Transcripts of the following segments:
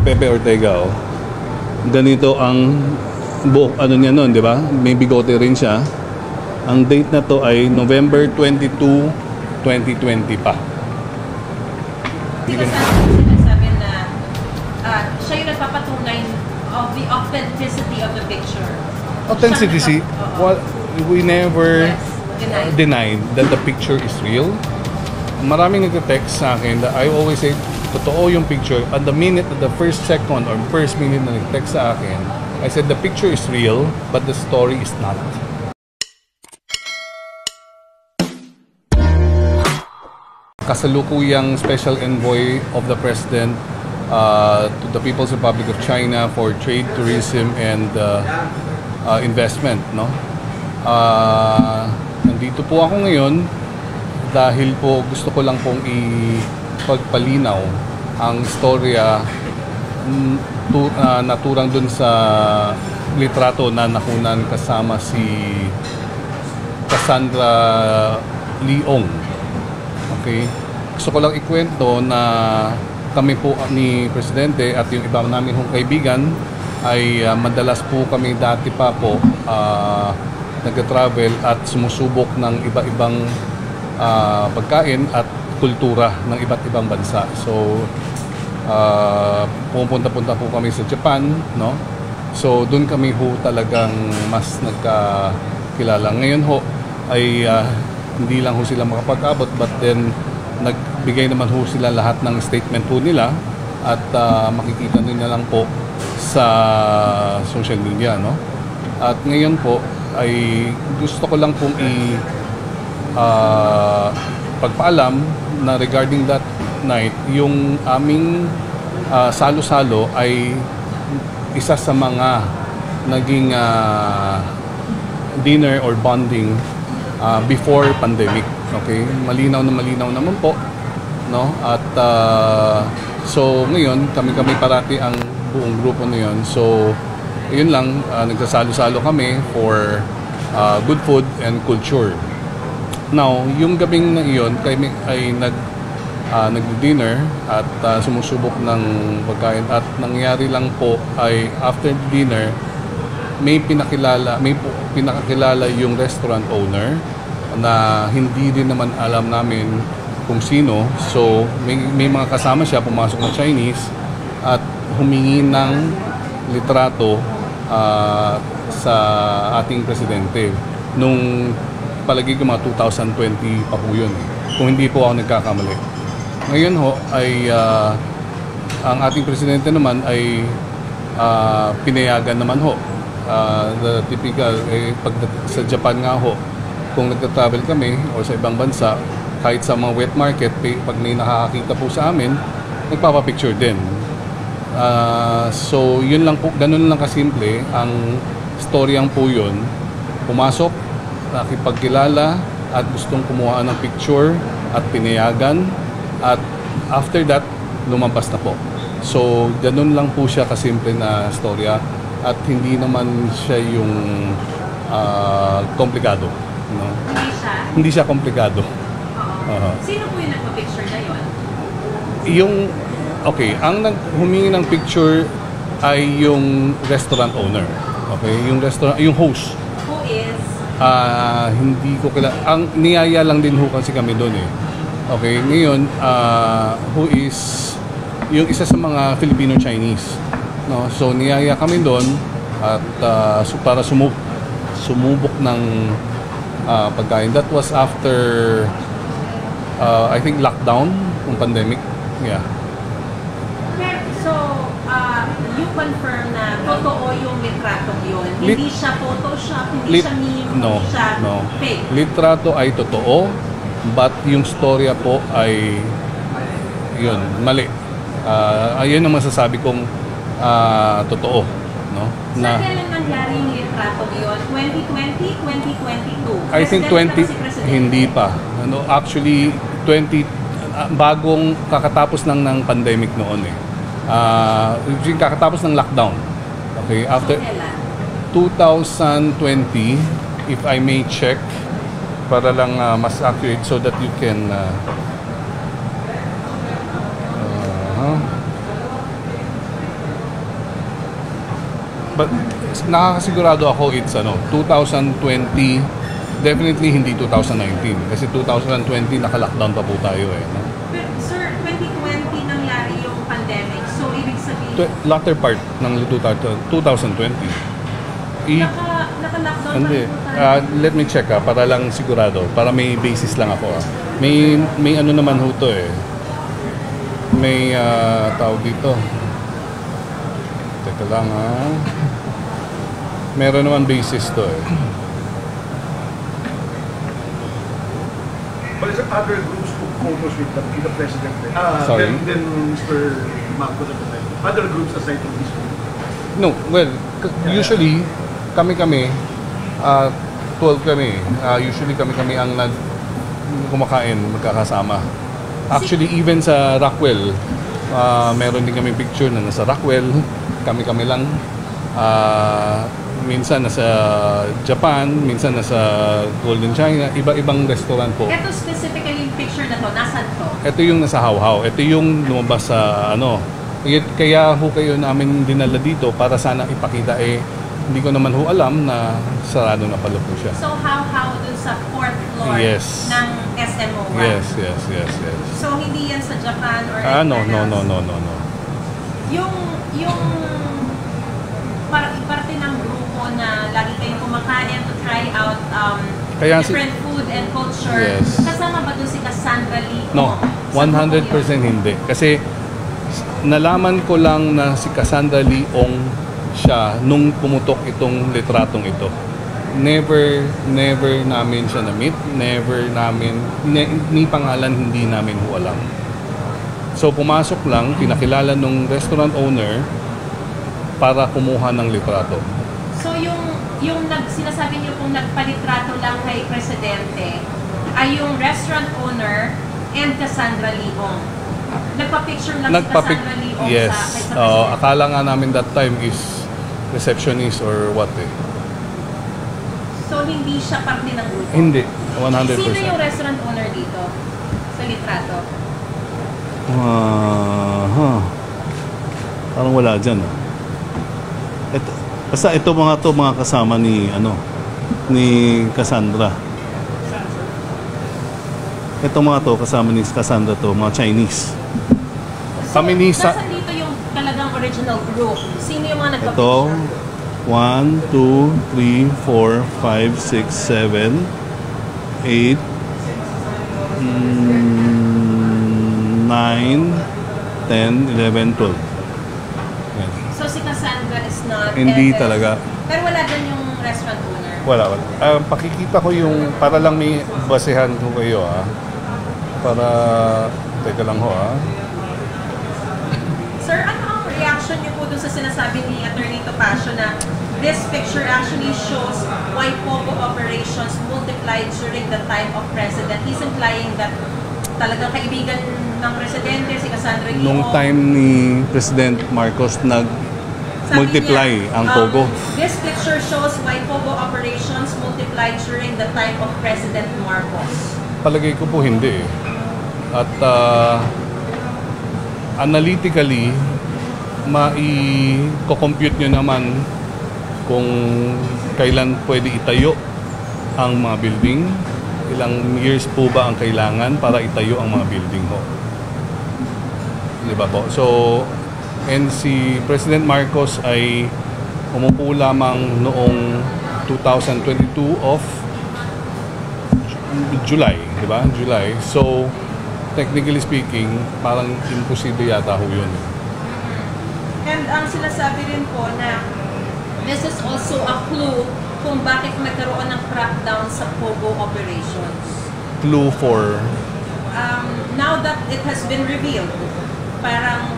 Pepe Ortega, oh. Ganito ang buhok ano niya noon, di ba? May bigote rin siya. Ang date na to ay November 22, 2020 pa. Di ba sinasabi na siya yung nagpapatunay of the authenticity of the picture? Authenticity? Well, we never denied that the picture is real. Maraming nagte-text sa akin that I always say, totoo yung picture. At the minute, at the first second or first minute na nag-text sa akin, I said the picture is real, but the story is not. Kasalukuyang Special Envoy of the President to the People's Republic of China for Trade, Tourism, and Investment. No? Nandito po ako ngayon dahil po gusto ko lang pong ipagpalinaw ang istorya naturang dun sa litrato na nakunan kasama si Cassandra Leong. Okay? Gusto ko lang ikwento na kami po ni Presidente at yung iba namin hong kaibigan ay madalas po kami dati pa po nag-travel at sumusubok ng iba-ibang pagkain at kultura ng iba't ibang bansa. So, pumunta-punta po kami sa Japan, no? So, doon kami ho talagang mas nagkakilala. Ngayon ho ay hindi lang ho sila makapag-abot, but then nagbigay naman ho sila lahat ng statement po nila at makikita nyo lang po sa social media, no? At ngayon po ay gusto ko lang pong pagpaalam na regarding that night, yung aming salo-salo ay isa sa mga naging dinner or bonding before pandemic. Okay? Malinaw naman po, no? At so ngayon kami parati ang buong grupo na yun. So yun lang, nagsasalo-salo kami for good food and culture. Now, yung gabing na iyon, kami ay nag-dinner at sumusubok ng pagkain. At nangyari lang po ay after dinner, may pinakakilala yung restaurant owner na hindi din naman alam namin kung sino. So, may mga kasama siya, pumasok na Chinese at humingi ng litrato sa ating presidente. Nung palagi ko mga 2020 pa po yun. Kung hindi po ako nagkakamali. Ngayon ho ay ang ating presidente naman ay pinayagan naman ho. The typical, pag sa Japan nga ho, kung nagta-travel kami o sa ibang bansa, kahit sa mga wet market, pag may nakakakita po sa amin, nagpapapicture din. So yun lang po, ganun lang kasimple ang storyang po yun. Pumasok, nakipagkilala at gustong kumuha ng picture at pinayagan at after that lumabas na po. So ganun lang po siya kasimple na storya at hindi naman siya yung komplikado, no? Hindi siya komplikado. Sino po yung nagpa-picture na Yung yun? ang humingi ng picture ay yung restaurant owner. Okay, yung host. Who is? Hindi ko kilala. Ang niyaya lang din ho kasi kami doon eh. Okay, ngayon who is yung isa sa mga Filipino-Chinese, no? So niyaya kami doon at para sumubok ng pagkain. That was after I think lockdown ng pandemic. Yeah. So, you confirm na totoo yung litratong yun? Hindi siya Photoshop, hindi siya meme, hindi siya fake? Litrato ay totoo, but yung storya po ay yun, mali. Ayun ang masasabi kong totoo. No? Saan kailan nangyari yung litratong yun? 2020, 2022? I think 20, hindi pa. Actually, 20, bagong kakatapos lang ng pandemic noon eh. Kakatapos ng lockdown. Okay, after 2020, if I may check para lang mas accurate so that you can But nakakasigurado ako it's 2020, definitely hindi 2019 kasi 2020 naka-lockdown pa po tayo eh. No? But, sir, 2020 nangyari yung pandemic. So, ibig sabihin, Latter part ng 2020. naka-lockdown Hindi. pa po tayo. Let me check para lang sigurado. Para may basis lang ako. May ano naman ho to eh. May tawag dito. Teka lang Meron naman basis to eh. But is there other groups who focus with the president? Sorry? Then Mr. Marcos at the time. Other groups aside from this group? No, well, usually kami 12 kami. Usually kami ang kumakain, magkakasama. Actually, even sa Rockwell, meron din kami picture na nasa Rockwell. Kami lang. Minsan nasa Japan, minsan nasa Golden China, iba-ibang restaurant po. Ito specifically yung picture na to, nasan to? Ito yung nasa Hawhaw. Ito yung lumabas sa Kaya ho kayo namin dinala dito para sana ipakita hindi ko naman ho alam na sarado na pala po siya. So how dun sa 4th floor Yes. ng SMO1? Yes. So hindi yan sa Japan or No. Yung parte ng grupo na lagi kayong kumakain to try out different food and culture. Yes. Kasama ba doon si Cassandra Lee? No, 100% hindi. Kasi nalaman ko lang na si Cassandra Lee siya nung pumutok itong litratong ito. Never namin siya na-meet. Never namin, ni pangalan hindi namin ho alam. So pumasok lang, pinakilala nung restaurant owner para kumuha ng litrato. So yung sinasabi niyo pong nagpalitrato lang kay Presidente ay yung restaurant owner and Cassandra Leong. Nagpa-picture lang si Cassandra Leong yes. kay Presidente. Akala nga namin that time is receptionist or what So hindi siya parte ng grupo? Hindi, 100%. Sino yung restaurant owner dito sa litrato? Parang wala dyan. Basta ito mga kasama ni Cassandra. Ito mga kasama ni Cassandra mga Chinese. So, Kami ni nasan dito yung talagang original group? Sino yung mga Ito, nagpa-picture? 1, 2, 3, 4, 5, 6, 7, 8, 9, 10, 11, 12. Yan. So si Cassandra is not... Hindi and then- talaga. Pero wala dyan yung restaurant owner? Wala. Pakikita ko yung, para lang may basehan ko kayo Para, teka lang ho Sir, ano ang reaction niyo po dun sa sinasabi ni Attorney Topacio na this picture actually shows why POGO operations multiplied during the time of President? He's implying that talagang kaibigan ng Presidente, si Cassandra Leong. nung time ni President Marcos multiply ang POGO. This picture shows why POGO operations multiplied during the time of President Marcos. Palagay ko po hindi At analytically, mai-compute nyo naman kung kailan pwede itayo ang mga building, ilang years po ba ang kailangan para itayo ang mga building ho. Di ba po? So, and si President Marcos ay umupo lamang noong 2022 of July, di ba? July. So, technically speaking, parang imposible yata ho yun. And ang sinasabi rin po na this is also a clue kung bakit nagkaroon ng crackdown sa POGO operations. Clue for... Now that it has been revealed, parang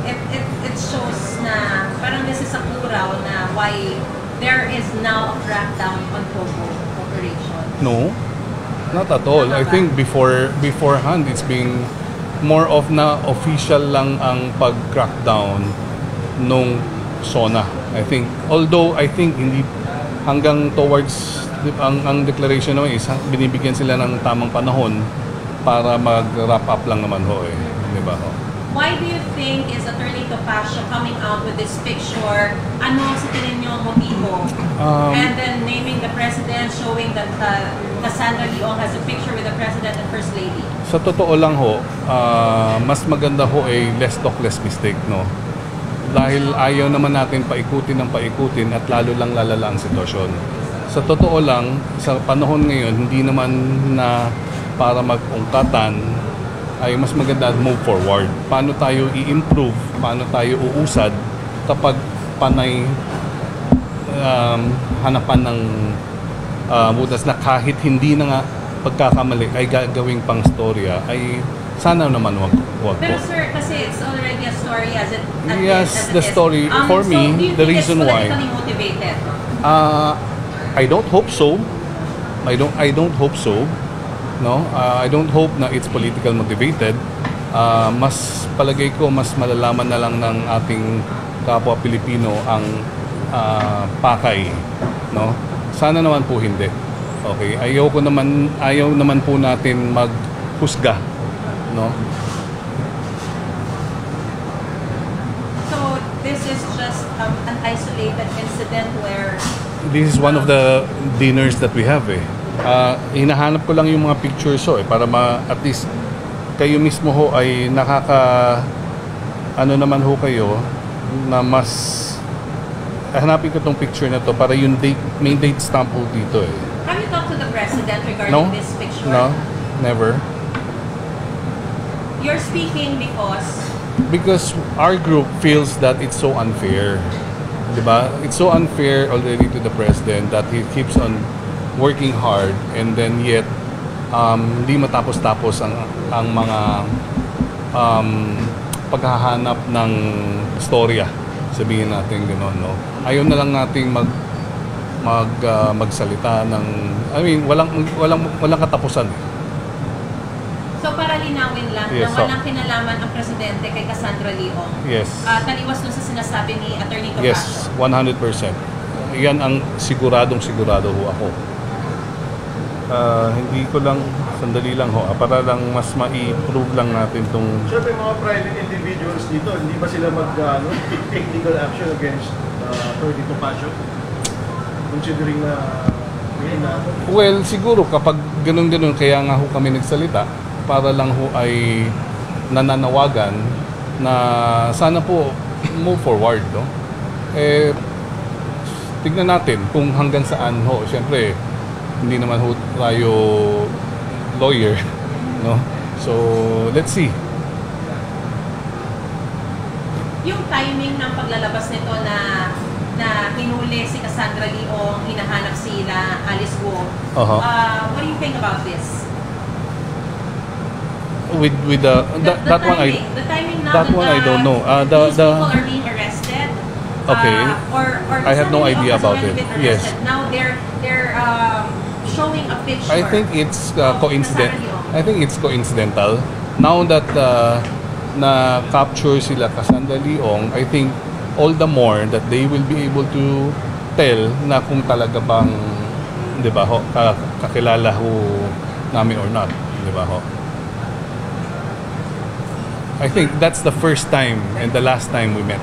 it shows na parang this is a clue raw na why there is now a crackdown on POGO operations. No, not at all. I think beforehand, it's being more of na official lang ang pag-crackdown nung SONA. I think, although I think hindi hanggang towards ang declaration naman is binibigyan sila ng tamang panahon para mag-wrap up lang naman ho di ba ho? Why do you think is Attorney Pasio coming out with this picture, ano sa tingin niyo ang motibo? And then naming the president, showing that Cassandra Leong has a picture with the president and first lady. Sa totoo lang ho, mas maganda ho ay less talk, less mistake, no? Dahil ayaw naman natin paikutin ng paikutin at lalo lang lalala ang sitwasyon. Sa totoo lang, sa panahon ngayon, hindi naman na para mag-ungkatan, ay mas maganda move forward. Paano tayo i-improve, paano tayo uusad kapag panay hanapan ng butas na kahit hindi na nga pagkakamali ay gagawing pang storya, ay sana naman wag po. Pero sir, kasi it's already a story as it Yes, as it the is. story for So, me, do you the think reason it's why. politically motivated? I don't hope so. I don't hope so. No, I don't hope na it's political motivated. Mas palagay ko mas malalaman na lang ng ating kapwa Pilipino ang pakay, no? Sana naman po hindi. Okay, ayaw naman po natin maghusga, no? So this is just an isolated incident where This is one of the dinners that we have eh. Hinahanap ko lang yung mga pictures ho eh, para at least kayo mismo ho ay ano naman ho kayo na mas hanapin ko tong picture na to para yung date, may date stamp ho dito eh. have you talked to the president regarding No? this picture? No? Never. You're speaking Because our group feels that it's so unfair. Diba? It's so unfair already to the president that he keeps on working hard and then yet hindi matapos-tapos ang mga paghahanap ng storya, sabihin natin gano'n, no? Ayaw na lang nating magsalita ng walang katapusan. So para linawin lang Yes, na walang kinalaman ang presidente kay Cassandra Leong. Yes. Taliwas dun sa sinasabi ni Attorney Topacio. Yes, 100%. Yan ang sigurado ho ako. Hindi ko lang, sandali lang ho, para lang mas ma-improve lang natin tong... Siyempre mga private individuals dito, hindi ba sila take legal action against Attorney Topacio? Considering na Well, siguro kapag ganun-ganun, kaya nga ho kami nagsalita, para lang ho ay nananawagan na sana po move forward, no? Tignan natin kung hanggang saan ho. Siyempre, hindi naman ho tayo lawyer, no? So, let's see. Yung timing ng paglalabas nito na hinuli si Cassandra Leong, hinahanap sila Alice Guo. What do you think about this? With that one I don't know. These people are being arrested. Okay. Or I have no idea about it. Yes. Now they're showing a picture. I think it's of coincident. Cassandra Leong. I think it's coincidental. Now that na capture sila Cassandra Leong, I think all the more that they will be able to tell na kung talaga bang, 'di ba ho, kakilala ho namin or not, 'di ba ho? I think that's the first time and the last time we met.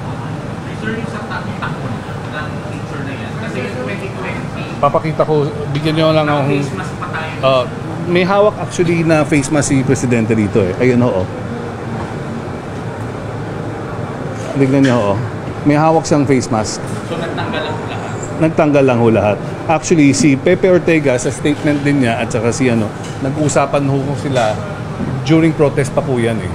Sir, yung sa takbo ng picture na yan, kasi 2020, Papakita ko, bigyan niyo lang akong face mask pa tayo. may hawak actually na face mask si Presidente rito eh. Ayun ho. Tignan niyo ho. May hawak siyang face mask. So nagtanggal lang lahat. Nagtanggal lang ho lahat. Actually, si Pepe Ortega sa statement din niya at saka si nag-usapan ho sila during protest pa po yan eh.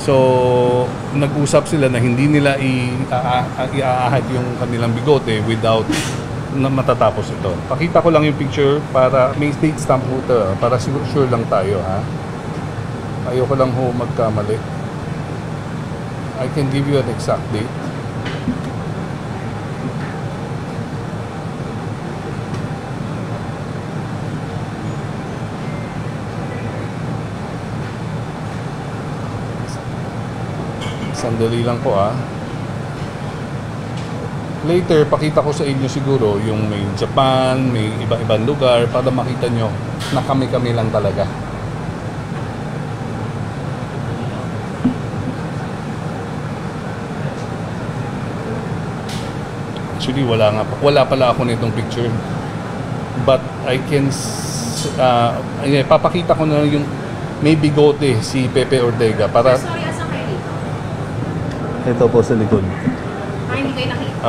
So, nag-usap sila na hindi nila iaahad yung kanilang bigote without na matatapos ito. Pakita ko lang yung picture para may date stamp ho ito, para sure lang tayo, ha? Ayoko lang ho magkamali. I can give you an exact date. Sandali lang po Later, pakita ko sa inyo siguro yung may Japan, may iba-ibang lugar para makita nyo na kami-kami lang talaga. Actually, wala pala ako nitong picture. But I can papakita ko na yung may bigote si Pepe Ortega para Sorry, asan kayo dito? ito po sa likod. Hindi kayo nakita.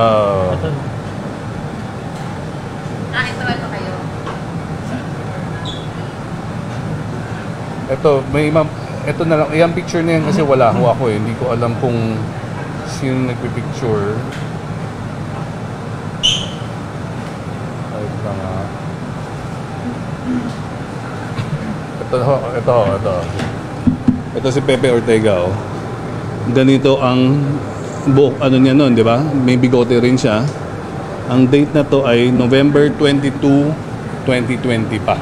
Ito kayo. Ito na lang, yung picture na yan kasi wala ho ako eh. Hindi ko alam kung sino nagpipicture. Wait lang ah. Ito. Ito si Pepe Ortega oh. Ganito ang buhok ano niya noon, di ba? May bigote rin siya. Ang date na to ay November 22, 2020 pa.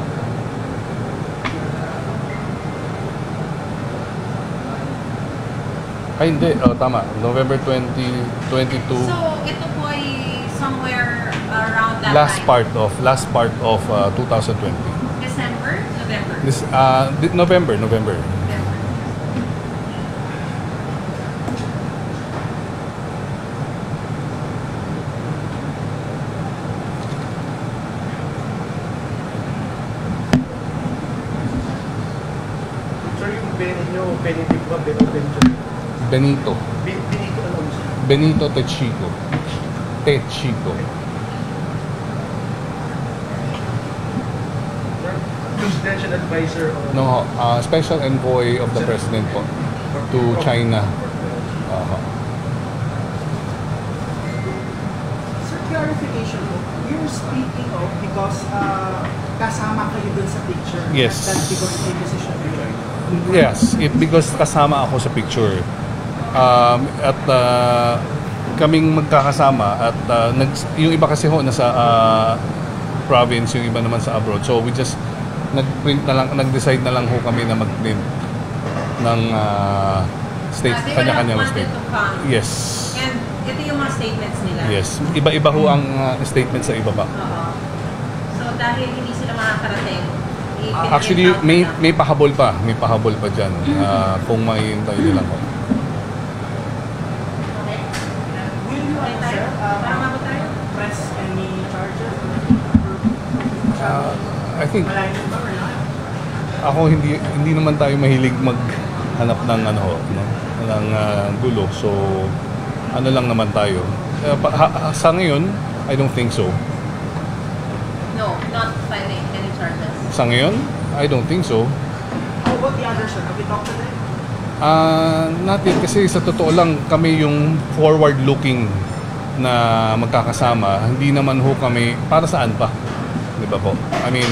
Ay, hindi. Oh, tama. November 2022. So, ito po ay somewhere around that Last time. part of 2020. December? November? November. November. Sir, yung Benedict ba? Benito. Benito ano? Benito Techico. Presidential advisor of... No, special envoy of the president po to China. Sir, clarification po. You're speaking of because kasama kayo dun sa picture. Yes. That's because of the position you joined. Yes, because kasama ako sa picture. Kaming magkakasama at yung iba kasi ho nasa province, yung iba naman sa abroad. So we just nag-decide na lang ho kami na mag-print ng state, They kanya-kanyang wanted state. to come. Yes. And ito yung mga statements nila. Yes. Iba-iba ho ang statement sa ibaba. Oo. So, dahil hindi sila makakarating, Actually, may pahabol pa. May pahabol pa dyan. Kung mahihintay nila ko. Okay. Will you, Okay tayo? sir, Para mabot tayo? press any charges? I think Malayo ba or not? ako hindi naman tayo mahilig maghanap ng ng gulo. So ano lang naman tayo. Sa ngayon, I don't think so. No, not filing any charges. Sa ngayon, I don't think so. How about the others, sir? Have you talked to them? Natin kasi sa totoo lang kami yung forward-looking na magkakasama. Hindi naman ho kami para saan pa. 'Di ba po? I mean,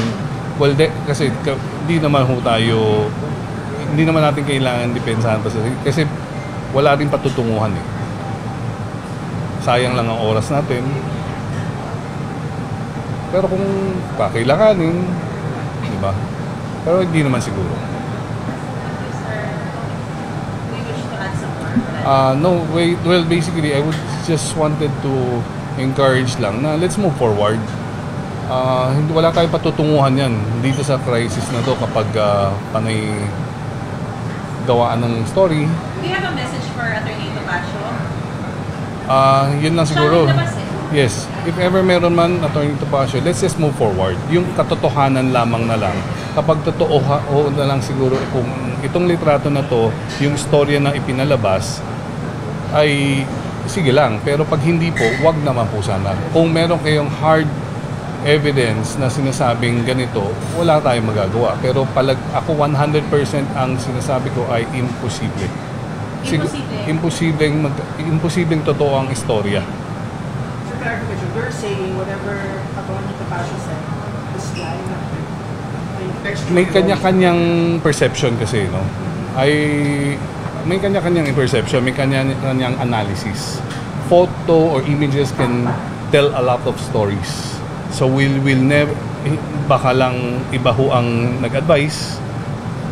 kasi hindi naman ho tayo, hindi naman natin kailangan depensahan pa kasi wala rin patutunguhan eh. Sayang lang ang oras natin. Pero kung kakailanganin, di ba? Pero hindi naman siguro. Sir, we wish to add some more. No, wait, well, basically, I would just wanted to encourage lang na let's move forward. Wala tayong patutunguhan yan dito sa crisis na to kapag panay gawaan ng story. Do you have a message for Attorney Topacio? Yun lang siguro. Siya ang labas eh. Yes, if ever meron man, Attorney Topacio, let's just move forward. Yung katotohanan lamang na lang. Kapag totoo na lang siguro kung itong litrato na to, yung istorya na ipinalabas, ay sige lang. Pero pag hindi po, wag naman po sana. Kung meron kayong hard evidence na sinasabing ganito, wala tayong magagawa. Pero ako 100% ang sinasabi ko ay imposible. Imposible? Imposibleng totoo ang istorya. Sir, clarification. You're saying whatever Attorney Topacio said is lie. May kanya-kanyang perception kasi, no? May kanya-kanyang perception, may kanya-kanyang analysis. Photo or images can tell a lot of stories. So we'll never, baka lang iba ho ang nag-advise,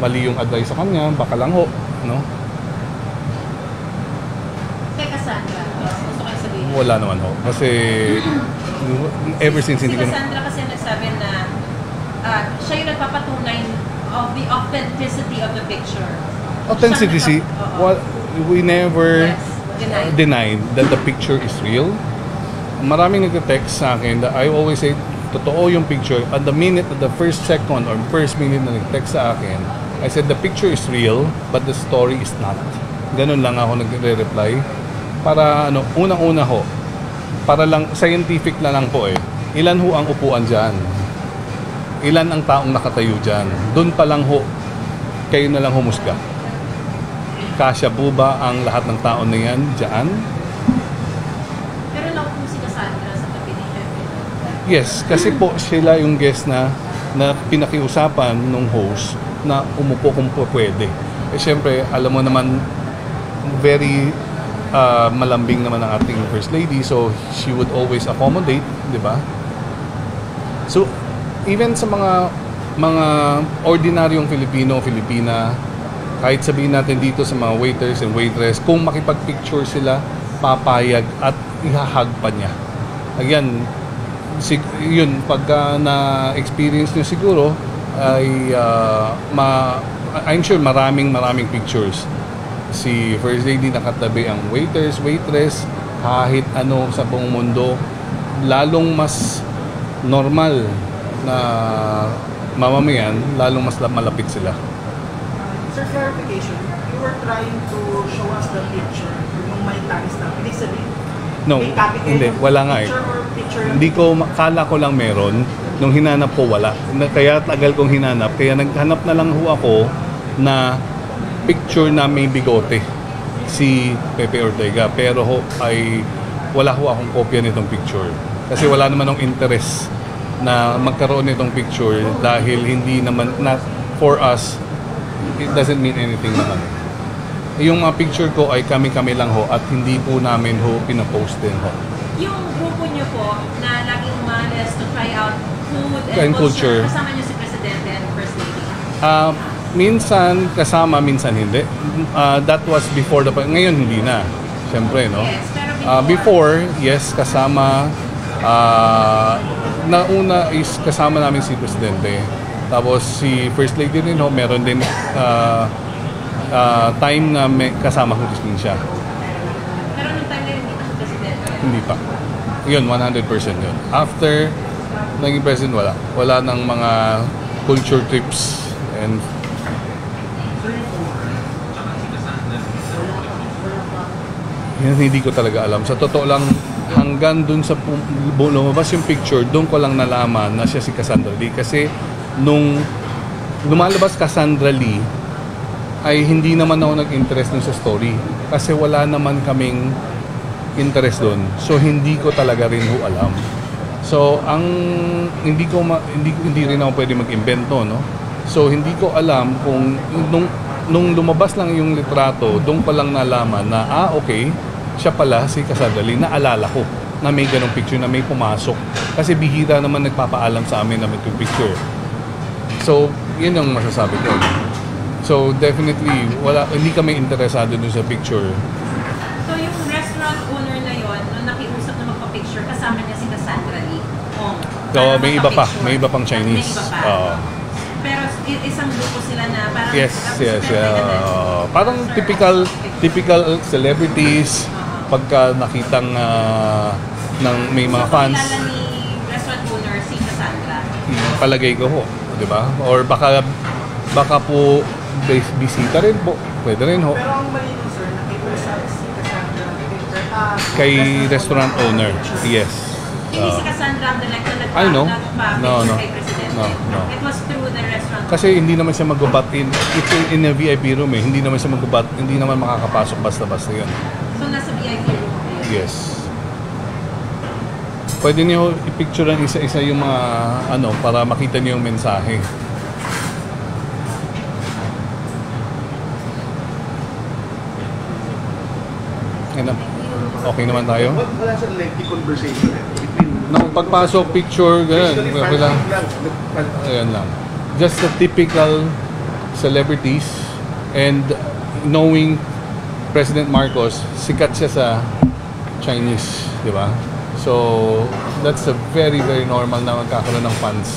mali yung advice sa kanya, baka lang ho, no? Kay Cassandra, gusto kayo sabihin. Wala naman ho. Kasi ever since Si hindi ko Cassandra kasi nagsabi na siya yung nagpapatunay of the authenticity of the picture. authenticity, we never Yes, denied. denied that the picture is real. maraming nagte-text sa akin that I always say, totoo yung picture. At the first second or first minute na nag-text sa akin, I said, the picture is real, but the story is not. Ganun lang ako nagre-reply. Para unang-una ho, para lang, scientific na lang po eh. Ilan ho ang upuan dyan? Ilan ang taong nakatayo dyan? Doon pa lang ho, kayo na lang humusga. Kasya po ba ang lahat ng tao na yan dyan? Pero naupo si Cassandra sa tabi ni Jefe. Yes, kasi po sila yung guest na pinakiusapan ng host na umupo kung po pwede. Eh syempre, alam mo naman, very malambing naman ang ating First Lady, so she would always accommodate, di ba? So, even sa mga ordinaryong Filipina, kahit sabihin natin dito sa mga waiters and waitress, kung makipag-picture sila, papayag at ihahag pa niya. Again, yun, pagka na-experience nyo siguro, ay I'm sure maraming pictures. Si First Lady nakatabi ang waiters, waitress, kahit ano sa buong mundo, lalong mas normal na mamamayan, lalong mas malapit sila. Sir, clarification, you were trying to show us the picture nung may timestamp. Ibig sabihin, No, may copy kayo hindi, ng wala nga eh. picture or picture lang? Hindi ko, kala ko lang meron. Nung hinanap ko, wala. Kaya tagal kong hinanap. Kaya naghanap na lang ho ako na picture na may bigote. Si Pepe Ortega. Pero ho, ay wala ho akong kopya nitong picture. Kasi wala naman ng interest na magkaroon nitong picture dahil hindi naman, not for us, it doesn't mean anything naman. Yung mga picture ko ay kami-kami lang ho at hindi po namin ho pinapost din ho. Yung grupo niyo po na laging umalis to try out food And and culture. culture, kasama niyo si Presidente and First Lady? Minsan kasama, minsan hindi. That was before ngayon hindi na. Siyempre, no? Yes, pero Before, yes, kasama. Nauna is kasama namin si Presidente. Tapos si First Lady rin ho, meron din time na may kasama ko din siya. Pero nung time na yun, hindi na si Presidente. Hindi pa. Yun, 100% yun. After naging president, wala. Wala ng mga culture trips and yan, hindi ko talaga alam. Sa totoo lang, hanggang dun sa lumabas yung picture, dun ko lang nalaman na siya si Cassandra Lee. Kasi nung lumalabas Cassandra Lee, ay hindi naman ako nag-interest dun sa story. Kasi wala naman kaming interest dun. So hindi ko talaga rin ho alam. So ang hindi rin ako pwede mag-imbento, no? So hindi ko alam kung nung lumabas lang yung litrato, doon ko lang nalaman na okay, siya pala si Cassandra Lee. Naalala ko na may ganong picture na may pumasok. Kasi bihira naman nagpapaalam sa amin na may picture. So, yun ang masasabi ko. So, definitely, hindi kami interesado dun sa picture. So yung restaurant owner na yon, nung nakiusap na magpa-picture, kasama niya si Cassandra Lee. So, may iba pa. May iba pang Chinese. May iba pa. Pero isang grupo sila na parang Yes. Parang typical celebrities pagka nakitang ng may mga fans. So, kilala ni restaurant owner si Cassandra. Palagay ko ho, 'di ba? Or baka po bisita rin po. Pwede rin ho. Pero ang malinaw, sir, nakiusap si Cassandra Kay restaurant owner. Yes. Hindi si Cassandra ang direct na I know. nagpa-picture No. kay Presidente. No. It was through the restaurant. Kasi hindi naman siya mag-bat it's in a VIP room eh. Hindi naman siya mag-bat, hindi naman makakapasok basta-basta yun. So nasa VIP room po yun. Yes. Pwede niyo i-picture ang isa-isa yung mga para makita niyo yung mensahe. Okay naman tayo? Wala sa lengthy conversation between... Nung pagpasok, picture, ganun. Okay lang. Ayan lang. Just the typical celebrities and knowing President Marcos, sikat siya sa Chinese, di ba? So, that's a very, very normal na magkakaroon ng fans.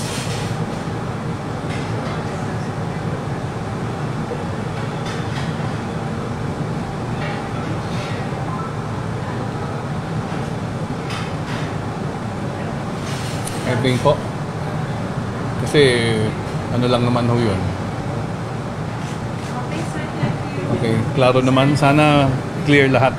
I think po. Kasi ano lang naman ho yun. Okay, sir. Thank you. Okay, klaro naman. Sana clear lahat.